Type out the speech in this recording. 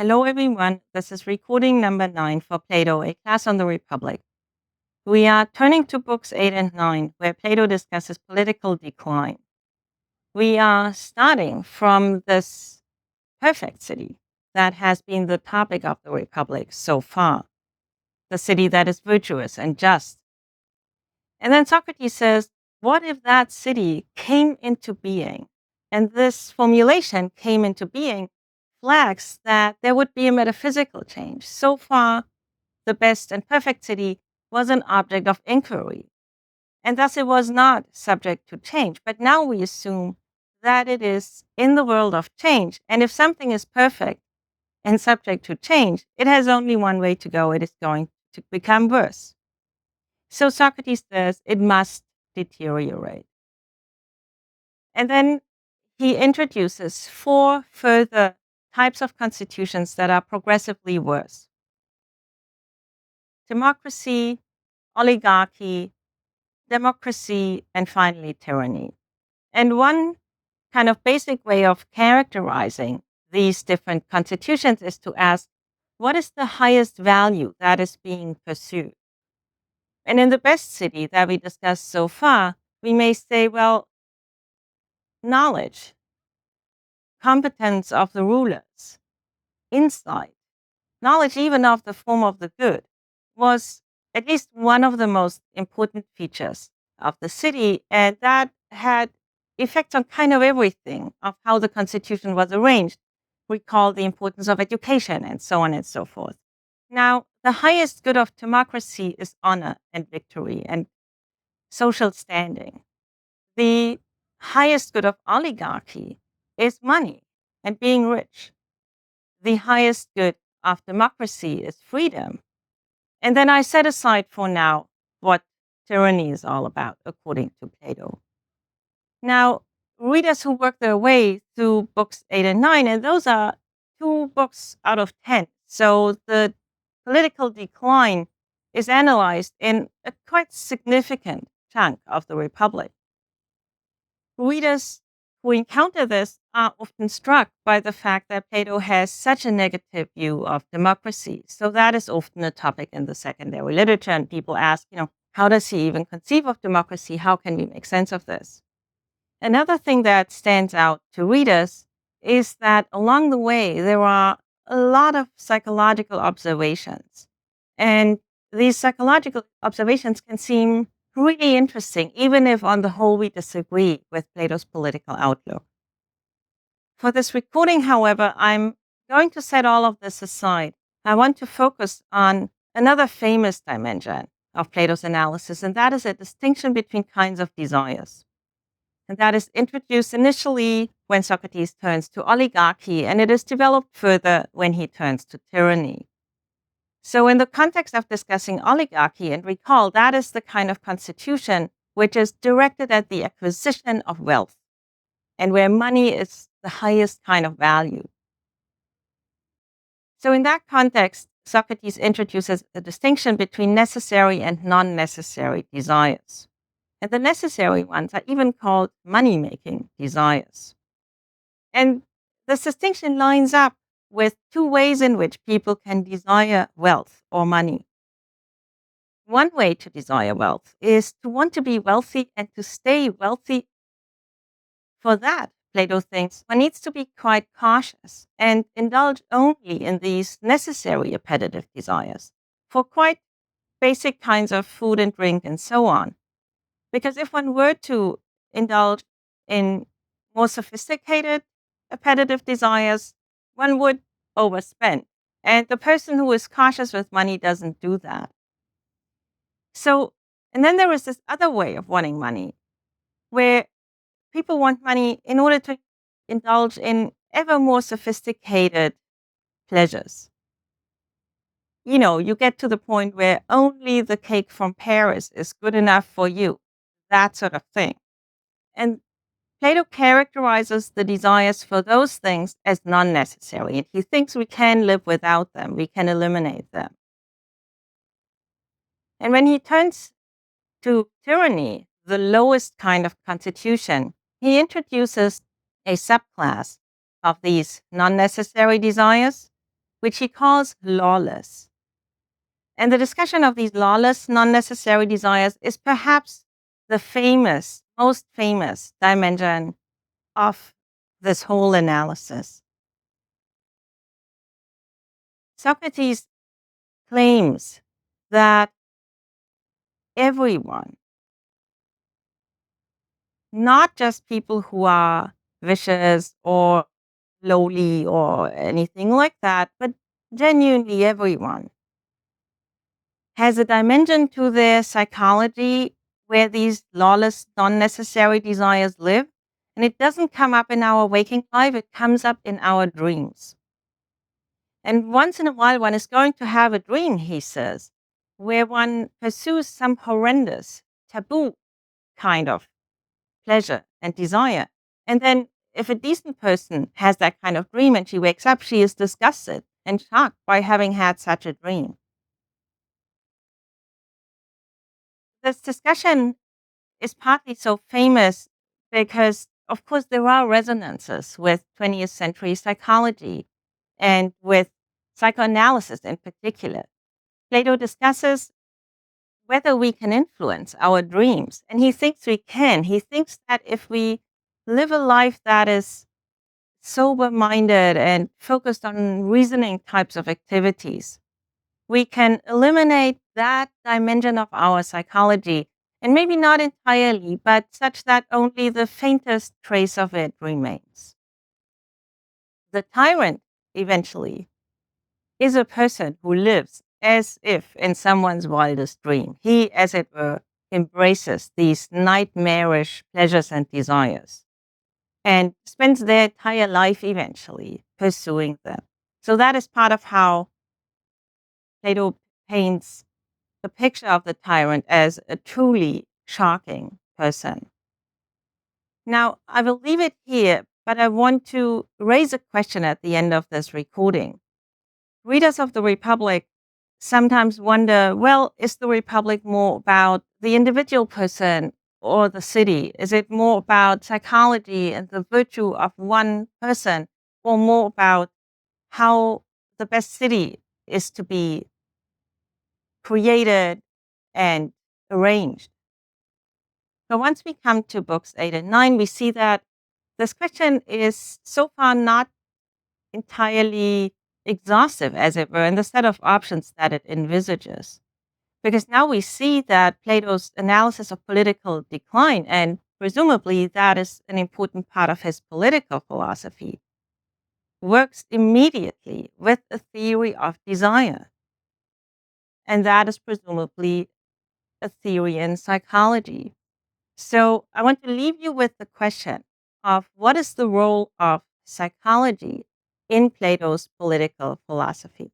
Hello, everyone. This is recording number 9 for Plato, a class on the Republic. We are turning to books 8 and 9, where Plato discusses political decline. We are starting from this perfect city that has been the topic of the Republic so far, the city that is virtuous and just. And then Socrates says, what if that city came into being? And this formulation came into being flags that there would be a metaphysical change. So far, the best and perfect city was an object of inquiry, and thus it was not subject to change. But now we assume that it is in the world of change. And if something is perfect and subject to change, it has only one way to go. It is going to become worse. So Socrates says it must deteriorate. And then he introduces 4 further types of constitutions that are progressively worse: democracy, oligarchy, democracy, and finally tyranny. And one kind of basic way of characterizing these different constitutions is to ask, what is the highest value that is being pursued? And in the best city that we discussed so far, we may say, well, knowledge, competence of the rulers, insight, knowledge even of the form of the good, was at least one of the most important features of the city, and that had effects on kind of everything of how the constitution was arranged. Recall the importance of education and so on and so forth. Now, the highest good of democracy is honor and victory and social standing. The highest good of oligarchy is money and being rich. The highest good of democracy is freedom. And then I set aside for now what tyranny is all about, according to Plato. Now, readers who work their way through books 8 and 9, and those are 2 books out of 10. So the political decline is analyzed in a quite significant chunk of the Republic. Readers who encounter this are often struck by the fact that Plato has such a negative view of democracy. So that is often a topic in the secondary literature, and people ask, how does he even conceive of democracy? How can we make sense of this? Another thing that stands out to readers is that along the way, there are a lot of psychological observations. And these psychological observations can seem really interesting, even if on the whole we disagree with Plato's political outlook. For this recording, however, I'm going to set all of this aside. I want to focus on another famous dimension of Plato's analysis, and that is a distinction between kinds of desires. And that is introduced initially when Socrates turns to oligarchy, and it is developed further when he turns to tyranny. So in the context of discussing oligarchy, and recall, that is the kind of constitution which is directed at the acquisition of wealth, and where money is the highest kind of value. So in that context, Socrates introduces a distinction between necessary and non-necessary desires. And the necessary ones are even called money-making desires. And this distinction lines up with 2 ways in which people can desire wealth or money. One way to desire wealth is to want to be wealthy and to stay wealthy. For that, Plato thinks one needs to be quite cautious and indulge only in these necessary appetitive desires for quite basic kinds of food and drink and so on. Because if one were to indulge in more sophisticated appetitive desires, one would overspend. And the person who is cautious with money doesn't do that. So, and then there is this other way of wanting money, where people want money in order to indulge in ever more sophisticated pleasures. You get to the point where only the cake from Paris is good enough for you, that sort of thing. And Plato characterizes the desires for those things as non-necessary, and he thinks we can live without them, we can eliminate them. And when he turns to tyranny, the lowest kind of constitution, he introduces a subclass of these non-necessary desires, which he calls lawless. And the discussion of these lawless, non necessary desires is perhaps the most famous dimension of this whole analysis. Socrates claims that everyone, not just people who are vicious or lowly or anything like that, but genuinely everyone, has a dimension to their psychology where these lawless, non necessary desires live. And it doesn't come up in our waking life, it comes up in our dreams. And once in a while, one is going to have a dream, he says, where one pursues some horrendous, taboo kind of pleasure and desire. And then, if a decent person has that kind of dream and she wakes up, she is disgusted and shocked by having had such a dream. This discussion is partly so famous because, of course, there are resonances with 20th century psychology and with psychoanalysis in particular. Plato discusses whether we can influence our dreams, and he thinks we can. He thinks that if we live a life that is sober minded and focused on reasoning types of activities, we can eliminate that dimension of our psychology, and maybe not entirely, but such that only the faintest trace of it remains. The tyrant, eventually, is a person who lives as if in someone's wildest dream. He, as it were, embraces these nightmarish pleasures and desires and spends their entire life eventually pursuing them. So that is part of how Plato paints the picture of the tyrant as a truly shocking person. Now, I will leave it here, but I want to raise a question at the end of this recording. Readers of the Republic sometimes wonder, well, is the Republic more about the individual person or the city? Is it more about psychology and the virtue of one person, or more about how the best city is to be created and arranged? So once we come to books 8 and 9, we see that this question is so far not entirely exhaustive, as it were, in the set of options that it envisages. Because now we see that Plato's analysis of political decline, and presumably that is an important part of his political philosophy, works immediately with a theory of desire. And that is presumably a theory in psychology. So I want to leave you with the question of what is the role of psychology in Plato's political philosophy?